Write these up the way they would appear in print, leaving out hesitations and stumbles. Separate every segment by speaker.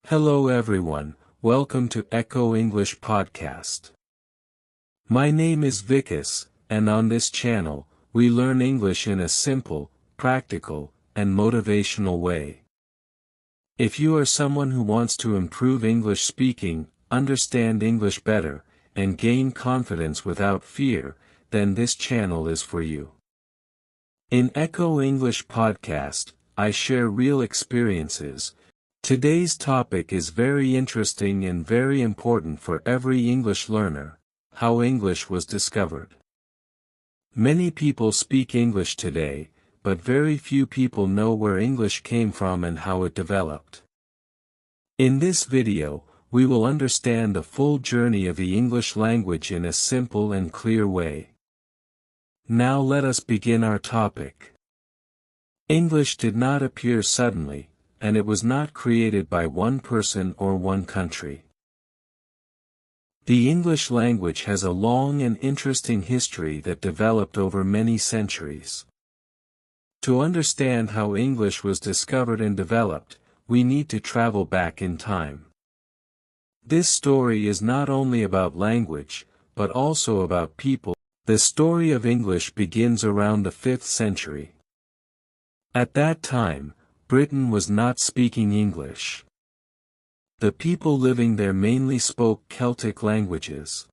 Speaker 1: Hello everyone, welcome to Echo English Podcast. My name is Vikas, and on this channel, we learn English in a simple, practical, and motivational way. If you are someone who wants to improve English speaking, understand English better, and gain confidence without fear, then this channel is for you. In Echo English Podcast, I share real experiences. Today's topic is very interesting and very important for every English learner: how English was discovered. Many people speak English today, but very few people know where English came from and how it developed. In this video, we will understand the full journey of the English language in a simple and clear way. Now let us begin our topic. English did not appear suddenly, and it was not created by one person or one country. The English language has a long and interesting history that developed over many centuries. To understand how English was discovered and developed, we need to travel back in time. This story is not only about language, but also about people. The story of English begins around the 5th century. At that time, Britain was not speaking English. The people living there mainly spoke Celtic languages.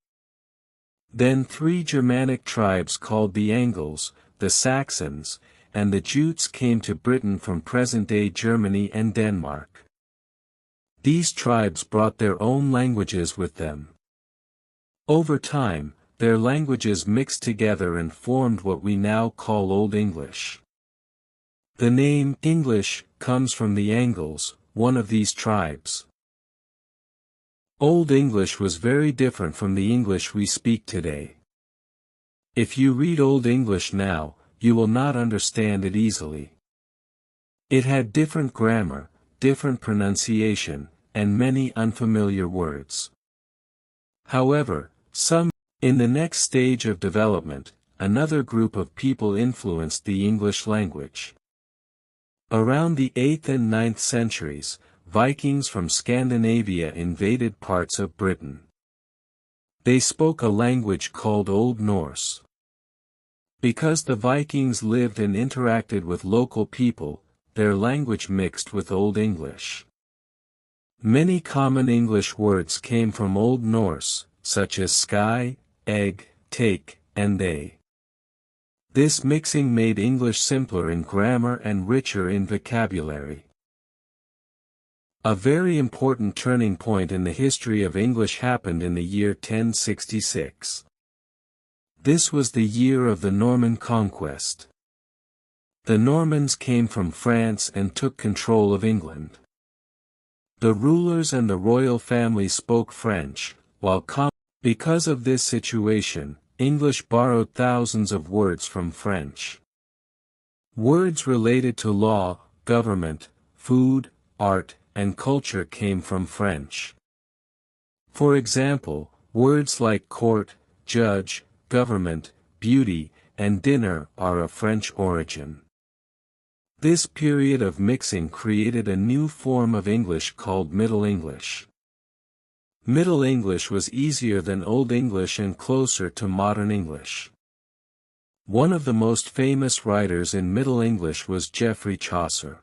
Speaker 1: Then 3 Germanic tribes called the Angles, the Saxons, and the Jutes came to Britain from present-day Germany and Denmark. These tribes brought their own languages with them. Over time, their languages mixed together and formed what we now call Old English. The name English comes from the Angles, one of these tribes. Old English was very different from the English we speak today. If you read Old English now, you will not understand it easily. It had different grammar, different pronunciation, and many unfamiliar words. However, in the next stage of development, another group of people influenced the English language. Around the 8th and 9th centuries, Vikings from Scandinavia invaded parts of Britain. They spoke a language called Old Norse. Because the Vikings lived and interacted with local people, their language mixed with Old English. Many common English words came from Old Norse, such as sky, egg, take, and they. This mixing made English simpler in grammar and richer in vocabulary. A very important turning point in the history of English happened in the year 1066. This was the year of the Norman conquest. The Normans came from France and took control of England. The rulers and the royal family spoke French, while because of this situation, English borrowed thousands of words from French. Words related to law, government, food, art, and culture came from French. For example, words like court, judge, government, beauty, and dinner are of French origin. This period of mixing created a new form of English called Middle English. Middle English was easier than Old English and closer to modern English. One of the most famous writers in Middle English was Geoffrey Chaucer.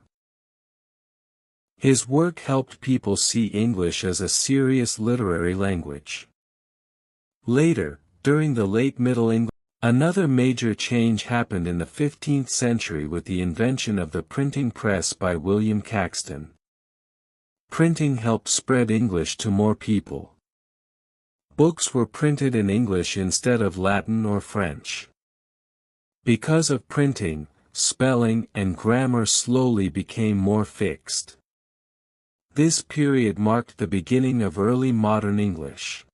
Speaker 1: His work helped people see English as a serious literary language. Later, during the late Middle English, another major change happened in the 15th century with the invention of the printing press by William Caxton. Printing helped spread English to more people. Books were printed in English instead of Latin or French. Because of printing, spelling and grammar slowly became more fixed. This period marked the beginning of early modern English.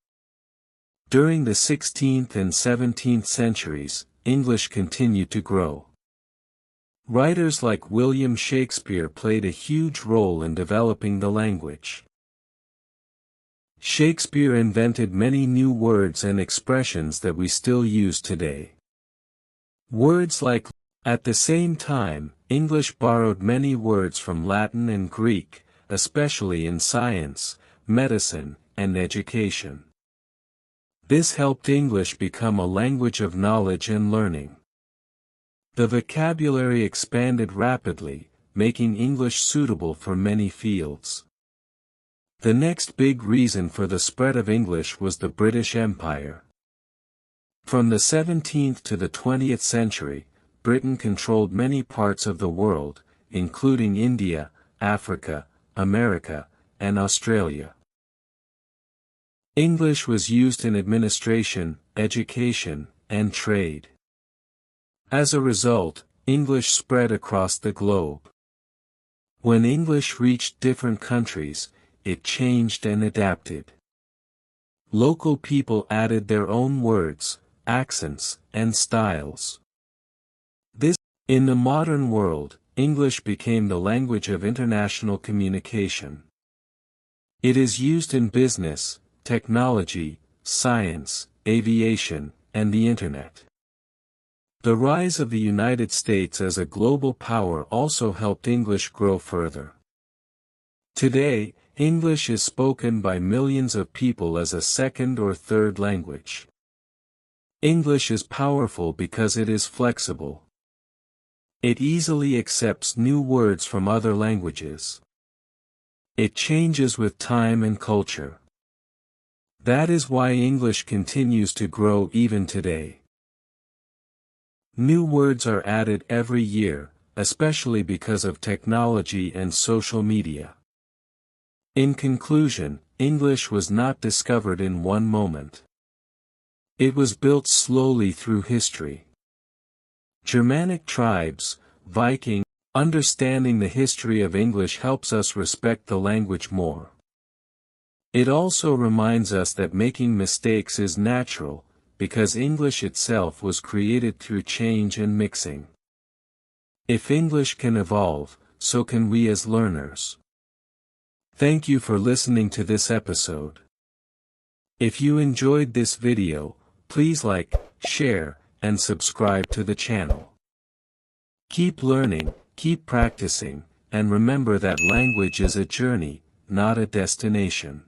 Speaker 1: During the 16th and 17th centuries, English continued to grow. Writers like William Shakespeare played a huge role in developing the language. Shakespeare invented many new words and expressions that we still use today. Words like, at the same time, English borrowed many words from Latin and Greek, especially in science, medicine, and education. This helped English become a language of knowledge and learning. The vocabulary expanded rapidly, making English suitable for many fields. The next big reason for the spread of English was the British Empire. From the 17th to the 20th century, Britain controlled many parts of the world, including India, Africa, America, and Australia. English was used in administration, education, and trade. As a result, English spread across the globe. When English reached different countries, it changed and adapted. Local people added their own words, accents, and styles. In the modern world, English became the language of international communication. It is used in business, technology, science, aviation, and the Internet. The rise of the United States as a global power also helped English grow further. Today, English is spoken by millions of people as a second or third language. English is powerful because it is flexible. It easily accepts new words from other languages. It changes with time and culture. That is why English continues to grow even today. New words are added every year, especially because of technology and social media. In conclusion, English was not discovered in one moment. It was built slowly through history. Germanic tribes, Vikings. Understanding the history of English helps us respect the language more. It also reminds us that making mistakes is natural, because English itself was created through change and mixing. If English can evolve, so can we as learners. Thank you for listening to this episode. If you enjoyed this video, please like, share, and subscribe to the channel. Keep learning, keep practicing, and remember that language is a journey, not a destination.